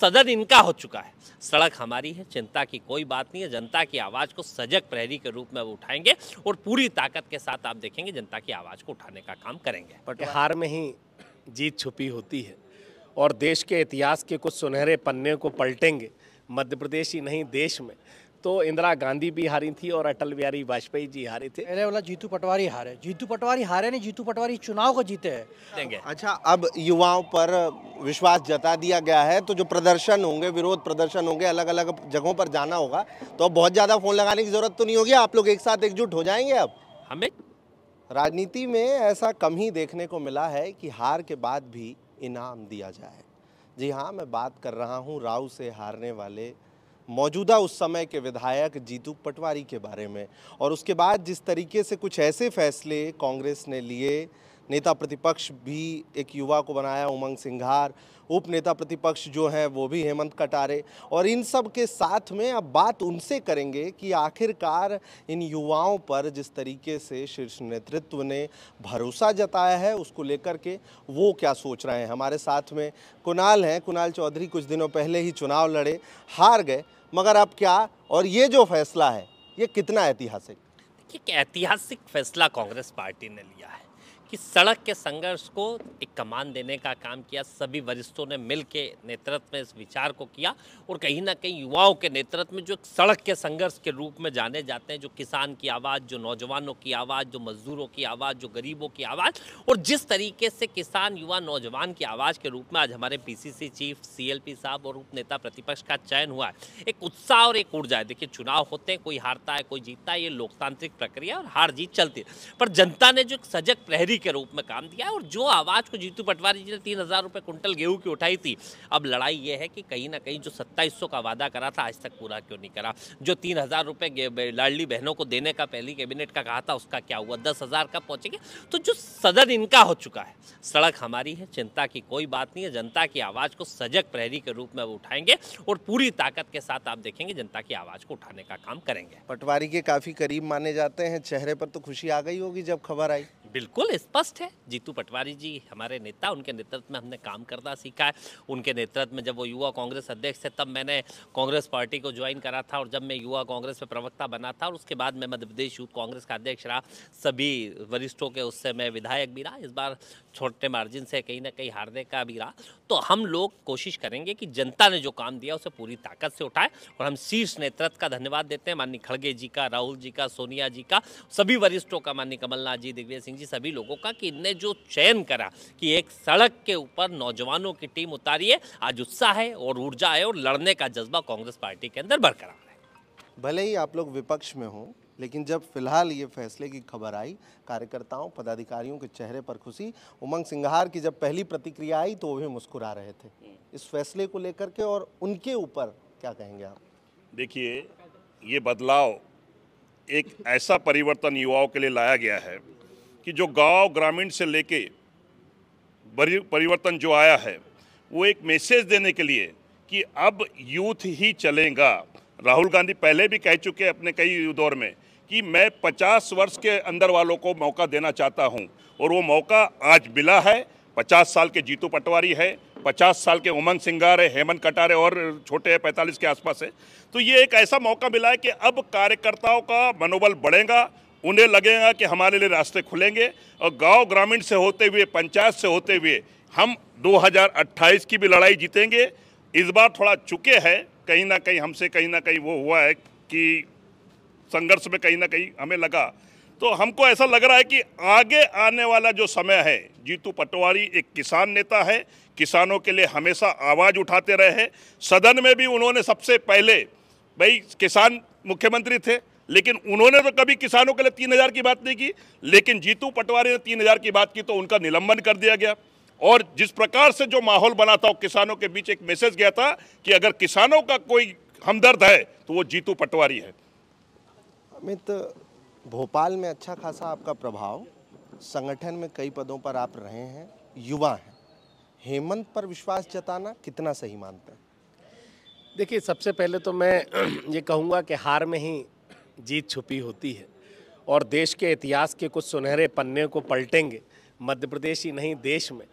सदन इनका हो चुका है। सड़क हमारी है, चिंता की कोई बात नहीं है। जनता की आवाज़ को सजग प्रहरी के रूप में वो उठाएंगे और पूरी ताकत के साथ आप देखेंगे जनता की आवाज़ को उठाने का काम करेंगे। बट हार में ही जीत छुपी होती है और देश के इतिहास के कुछ सुनहरे पन्ने को पलटेंगे मध्य प्रदेश ही नहीं देश में। तो इंदिरा गांधी भी हारी थी और अटल बिहारी वाजपेयी जी हारे थे। पहले वाला जीतू पटवारी हारे, जीतू पटवारी हारे नहीं, जीतू पटवारी चुनाव को जीते हैं। देंगे। अच्छा, अब युवाओं पर विश्वास जता दिया गया है तो जो प्रदर्शन होंगे, विरोध प्रदर्शन होंगे, अलग अलग जगहों पर जाना होगा, तो अब बहुत ज़्यादा फ़ोन लगाने की ज़रूरत तो नहीं होगी। आप लोग एक साथ एकजुट हो जाएंगे। अब हमें राजनीति में ऐसा कम ही देखने को मिला है कि हार के बाद भी इनाम दिया जाए। जी हाँ, मैं बात कर रहा हूँ राऊ से हारने वाले मौजूदा उस समय के विधायक जीतू पटवारी के बारे में। और उसके बाद जिस तरीके से कुछ ऐसे फैसले कांग्रेस ने लिए, नेता प्रतिपक्ष भी एक युवा को बनाया उमंग सिंघार, उप नेता प्रतिपक्ष जो हैं वो भी हेमंत कटारे, और इन सब के साथ में अब बात उनसे करेंगे कि आखिरकार इन युवाओं पर जिस तरीके से शीर्ष नेतृत्व ने भरोसा जताया है उसको लेकर के वो क्या सोच रहे हैं। हमारे साथ में कुणाल हैं, कुणाल चौधरी कुछ दिनों पहले ही चुनाव लड़े, हार गए, मगर अब क्या, और ये जो फैसला है ये कितना ऐतिहासिक? देखिए, ऐतिहासिक फैसला कांग्रेस पार्टी ने लिया है कि सड़क के संघर्ष को एक कमान देने का काम किया। सभी वरिष्ठों ने मिल के नेतृत्व में इस विचार को किया और कहीं ना कहीं युवाओं के नेतृत्व में जो एक सड़क के संघर्ष के रूप में जाने जाते हैं, जो किसान की आवाज़, जो नौजवानों की आवाज़, जो मजदूरों की आवाज़, जो गरीबों की आवाज़, और जिस तरीके से किसान, युवा, नौजवान की आवाज़ के रूप में आज हमारे पीसीसी चीफ CLP साहब और उप नेता प्रतिपक्ष का चयन हुआ है, एक उत्साह और एक ऊर्जा है। देखिए, चुनाव होते हैं, कोई हारता है कोई जीतता है, ये लोकतांत्रिक प्रक्रिया और हार जीत चलती है, पर जनता ने जो एक सजग प्रहरी के रूप में काम दिया और जो आवाज को जीतू पटवारी जी ने 3000 रुपए कुंटल गेहूं की उठाई थी, अब लड़ाई ये है कि कहीं ना कहीं जो 2700 का वादा करा था आज तक पूरा क्यों नहीं करा, जो 3000 रुपए लाडली बहनों को देने का पहली कैबिनेट का कहा था उसका क्या हुआ, 10,000 कब पहुंचेंगे। तो जो सदन इनका हो चुका है, सड़क हमारी है, चिंता की कोई बात नहीं है। जनता की आवाज को सजग प्रहरी के रूप में वो उठाएंगे और पूरी ताकत के साथ आप देखेंगे जनता की आवाज को उठाने का काम करेंगे। पटवारी के काफ़ी करीब माने जाते हैं, चेहरे पर तो खुशी आ गई होगी जब खबर आई। बिल्कुल स्पष्ट है, जीतू पटवारी जी हमारे नेता, उनके नेतृत्व में हमने काम करना सीखा है। उनके नेतृत्व में जब वो युवा कांग्रेस अध्यक्ष थे तब मैंने कांग्रेस पार्टी को ज्वाइन करा था, और जब मैं युवा कांग्रेस में प्रवक्ता बना था और उसके बाद मैं मध्य प्रदेश यूथ कांग्रेस का अध्यक्ष रहा, सभी वरिष्ठों के उससे मैं विधायक भी रहा, इस बार छोटे मार्जिन से कहीं ना कहीं हारने का भी रहा। तो हम लोग कोशिश करेंगे कि जनता ने जो काम दिया उसे पूरी ताकत से उठाए, और हम शीर्ष नेतृत्व का धन्यवाद देते हैं, माननीय खड़गे जी का, राहुल जी का, सोनिया जी का, सभी वरिष्ठों का, माननीय कमलनाथ जी, दिग्विजय सिंह जी, सभी लोगों का, कि इनने जो चयन करा कि एक सड़क के ऊपर नौजवानों की टीम उतारी है। आज उत्साह है और ऊर्जा है और लड़ने का जज्बा कांग्रेस पार्टी के अंदर बरकरार है। भले ही आप लोग विपक्ष में हो, लेकिन जब फिलहाल ये फैसले की खबर आई, कार्यकर्ताओं, पदाधिकारियों के चेहरे पर खुशी, उमंग सिंघार की जब पहली प्रतिक्रिया आई तो वो भी मुस्कुरा रहे थे इस फैसले को लेकर के, और उनके ऊपर क्या कहेंगे आप? देखिए, ये बदलाव, एक ऐसा परिवर्तन युवाओं के लिए लाया गया है कि जो गांव ग्रामीण से लेके परिवर्तन जो आया है वो एक मैसेज देने के लिए कि अब यूथ ही चलेगा। राहुल गांधी पहले भी कह चुके हैं अपने कई दौर में कि मैं 50 वर्ष के अंदर वालों को मौका देना चाहता हूं, और वो मौका आज मिला है। 50 साल के जीतू पटवारी है, 50 साल के उमंग सिंघार है, हेमंत कटारे और छोटे हैं 45 के आसपास है। तो ये एक ऐसा मौका मिला है कि अब कार्यकर्ताओं का मनोबल बढ़ेगा, उन्हें लगेगा कि हमारे लिए रास्ते खुलेंगे, और गांव ग्रामीण से होते हुए, पंचायत से होते हुए हम 2028 की भी लड़ाई जीतेंगे। इस बार थोड़ा चुके हैं, कहीं ना कहीं हमसे कहीं ना कहीं वो हुआ है कि संघर्ष में कहीं ना कहीं हमें लगा, तो हमको ऐसा लग रहा है कि आगे आने वाला जो समय है, जीतू पटवारी एक किसान नेता है, किसानों के लिए हमेशा आवाज़ उठाते रहे हैं। सदन में भी उन्होंने सबसे पहले, भाई किसान मुख्यमंत्री थे लेकिन उन्होंने तो कभी किसानों के लिए 3000 की बात नहीं की, लेकिन जीतू पटवारी ने 3000 की बात की तो उनका निलंबन कर दिया गया। और जिस प्रकार से जो माहौल बना था, किसानों के बीच एक मैसेज गया था कि अगर किसानों का कोई हमदर्द है तो वो जीतू पटवारी है। अमित, भोपाल में अच्छा खासा आपका प्रभाव, संगठन में कई पदों पर आप रहे हैं, युवा हैं, हेमंत पर विश्वास जताना कितना सही मानते हैं? देखिए, सबसे पहले तो मैं ये कहूँगा कि हार में ही जीत छुपी होती है और देश के इतिहास के कुछ सुनहरे पन्ने को पलटेंगे मध्य प्रदेश ही नहीं देश में।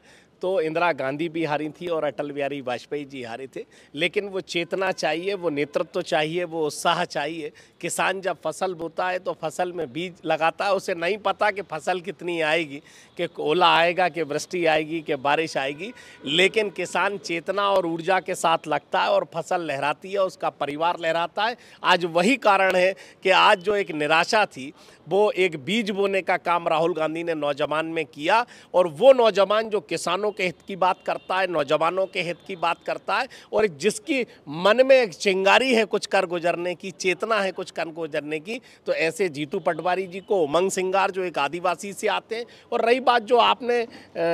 तो इंदिरा गांधी भी हारी थी और अटल बिहारी वाजपेयी जी हारे थे। लेकिन वो चेतना चाहिए, वो नेतृत्व चाहिए, वो उत्साह चाहिए। किसान जब फसल बोता है तो फसल में बीज लगाता है, उसे नहीं पता कि फसल कितनी आएगी, कि ओला आएगा, कि वृष्टि आएगी, कि बारिश आएगी, लेकिन किसान चेतना और ऊर्जा के साथ लगता है और फसल लहराती है, उसका परिवार लहराता है। आज वही कारण है कि आज जो एक निराशा थी वो एक बीज बोने का काम राहुल गांधी ने नौजवान में किया, और वो नौजवान जो किसानों के हित की बात करता है, नौजवानों के हित की बात करता है, और जिसकी मन में एक चिंगारी है कुछ कर गुजरने की, चेतना है कुछ कर गुजरने की, तो ऐसे जीतू पटवारी जी को, उमंग सिंगार जो एक आदिवासी से आते हैं। और रही बात जो आपने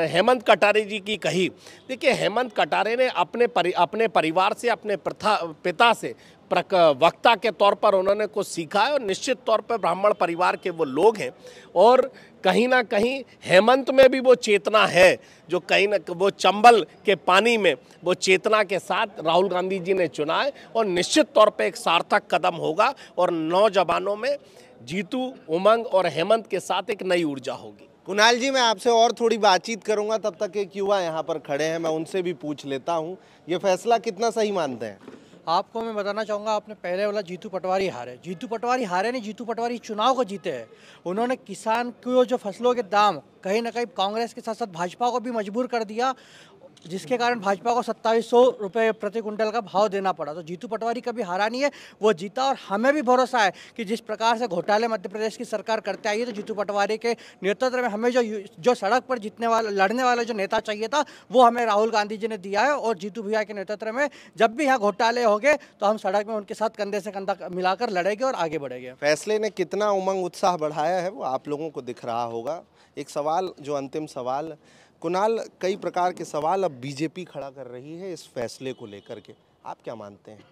हेमंत कटारे जी की कही, देखिए हेमंत कटारे ने अपने परिवार से, अपने पिता से वक्ता के तौर पर उन्होंने कुछ सीखा है, और निश्चित तौर पर ब्राह्मण परिवार के वो लोग हैं, और कहीं ना कहीं हेमंत में भी वो चेतना है, जो कहीं ना वो चंबल के पानी में वो चेतना के साथ राहुल गांधी जी ने चुना है, और निश्चित तौर पे एक सार्थक कदम होगा, और नौजवानों में जीतू, उमंग और हेमंत के साथ एक नई ऊर्जा होगी। कुणाल जी, मैं आपसे और थोड़ी बातचीत करूंगा, तब तक एक युवा यहाँ पर खड़े हैं, मैं उनसे भी पूछ लेता हूँ, ये फैसला कितना सही मानते हैं? आपको मैं बताना चाहूँगा, आपने पहले बोला जीतू पटवारी हारे। जीतू पटवारी हारे नहीं, जीतू पटवारी चुनाव को जीते हैं। उन्होंने किसान को जो फसलों के दाम कहीं ना कहीं कांग्रेस के साथ साथ भाजपा को भी मजबूर कर दिया, जिसके कारण भाजपा को 2700 रुपये प्रति कुंटल का भाव देना पड़ा। तो जीतू पटवारी कभी हारा नहीं है, वो जीता। और हमें भी भरोसा है कि जिस प्रकार से घोटाले मध्य प्रदेश की सरकार करते आई है, तो जीतू पटवारी के नेतृत्व में हमें जो सड़क पर लड़ने वाला जो नेता चाहिए था, वो हमें राहुल गांधी जी ने दिया है। और जीतू भैया के नेतृत्व में जब भी यहाँ घोटाले होंगे तो हम सड़क में उनके साथ कंधे से कंधा मिलाकर लड़ेंगे और आगे बढ़ेंगे। फैसले ने कितना उमंग उत्साह बढ़ाया है वो आप लोगों को दिख रहा होगा। एक सवाल, जो अंतिम सवाल, कुणाल, कई प्रकार के सवाल अब बीजेपी खड़ा कर रही है इस फैसले को लेकर के, आप क्या मानते हैं?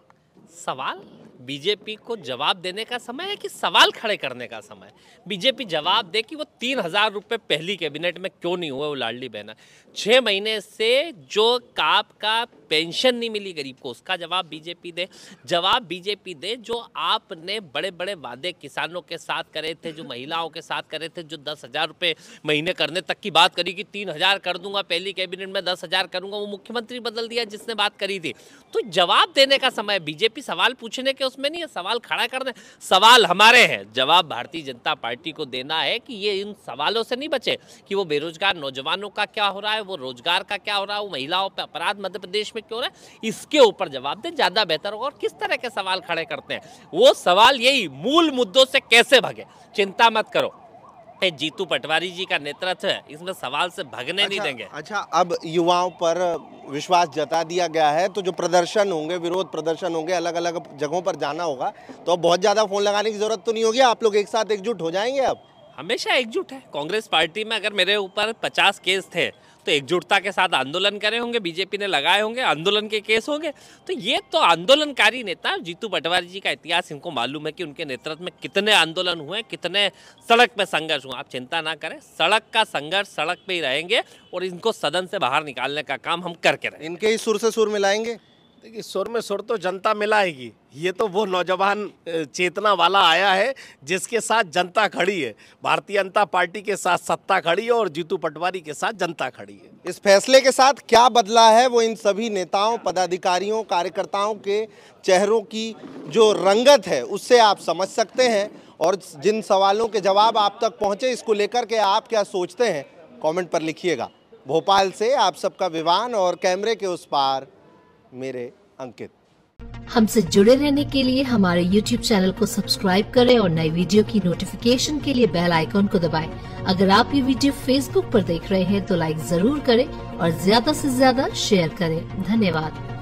सवाल बीजेपी को जवाब देने का समय है कि सवाल खड़े करने का समय? बीजेपी जवाब दे कि वो 3000 रुपये पहली कैबिनेट में क्यों नहीं हुए वो लाडली बहना। 6 महीने से जो का पेंशन नहीं मिली गरीब को, उसका जवाब बीजेपी दे। जवाब बीजेपी दे जो आपने बड़े बड़े वादे किसानों के साथ करे थे, जो महिलाओं के साथ करे थे, जो 10,000 रुपये महीने करने तक की बात करी कि 3000 कर दूंगा पहली कैबिनेट में, 10,000 करूंगा, वो मुख्यमंत्री बदल दिया जिसने बात करी थी। तो जवाब देने का समय, बीजेपी सवाल पूछने के उसमें नहीं है, सवाल खड़ा करने। सवाल हमारे हैं, जवाब भारतीय जनता पार्टी को देना है कि ये इन सवालों से नहीं बचे कि वो बेरोजगार नौजवानों का क्या हो रहा है, वो रोजगार का क्या हो रहा है, वो महिलाओं पर अपराध मध्य प्रदेश में क्यों रहा है, इसके ऊपर जवाब दें, ज्यादा बेहतर होगा। और किस तरह के सवाल खड़े करते हैं, वो सवाल यही मूल मुद्दों से कैसे भगे। चिंता मत करो, जीतू पटवारी जी का नेतृत्व है, इसमें सवाल से भगने नहीं देंगे। अच्छा, अब युवाओं पर विश्वास जता दिया गया है, तो जो प्रदर्शन होंगे, विरोध प्रदर्शन होंगे, अलग अलग जगहों पर जाना होगा, तो अब बहुत ज़्यादा फ़ोन लगाने की ज़रूरत तो नहीं होगी, आप लोग एक साथ एकजुट हो जाएंगे? अब हमेशा एकजुट है कांग्रेस पार्टी में। अगर मेरे ऊपर 50 केस थे तो एकजुटता के साथ आंदोलन करे होंगे, बीजेपी ने लगाए होंगे, आंदोलन के केस होंगे। तो ये तो आंदोलनकारी नेता, जीतू पटवारी जी का इतिहास इनको मालूम है कि उनके नेतृत्व में कितने आंदोलन हुए, कितने सड़क पे संघर्ष हुआ। आप चिंता ना करें, सड़क का संघर्ष सड़क पे ही रहेंगे और इनको सदन से बाहर निकालने का काम हम करके रहेंगे। इनके ही सुर से सुर मिलाएंगे। देखिए, सुर में सुर तो जनता मिलाएगी। ये तो वो नौजवान चेतना वाला आया है जिसके साथ जनता खड़ी है। भारतीय जनता पार्टी के साथ सत्ता खड़ी है और जीतू पटवारी के साथ जनता खड़ी है। इस फैसले के साथ क्या बदला है वो इन सभी नेताओं, पदाधिकारियों, कार्यकर्ताओं के चेहरों की जो रंगत है उससे आप समझ सकते हैं। और जिन सवालों के जवाब आप तक पहुंचे, इसको लेकर के आप क्या सोचते हैं, कमेंट पर लिखिएगा। भोपाल से आप सबका विवान और कैमरे के उस पार मेरे अंकित। हमसे जुड़े रहने के लिए हमारे YouTube चैनल को सब्सक्राइब करें और नई वीडियो की नोटिफिकेशन के लिए बेल आइकॉन को दबाएं। अगर आप ये वीडियो Facebook पर देख रहे हैं तो लाइक जरूर करें और ज्यादा से ज्यादा शेयर करें। धन्यवाद।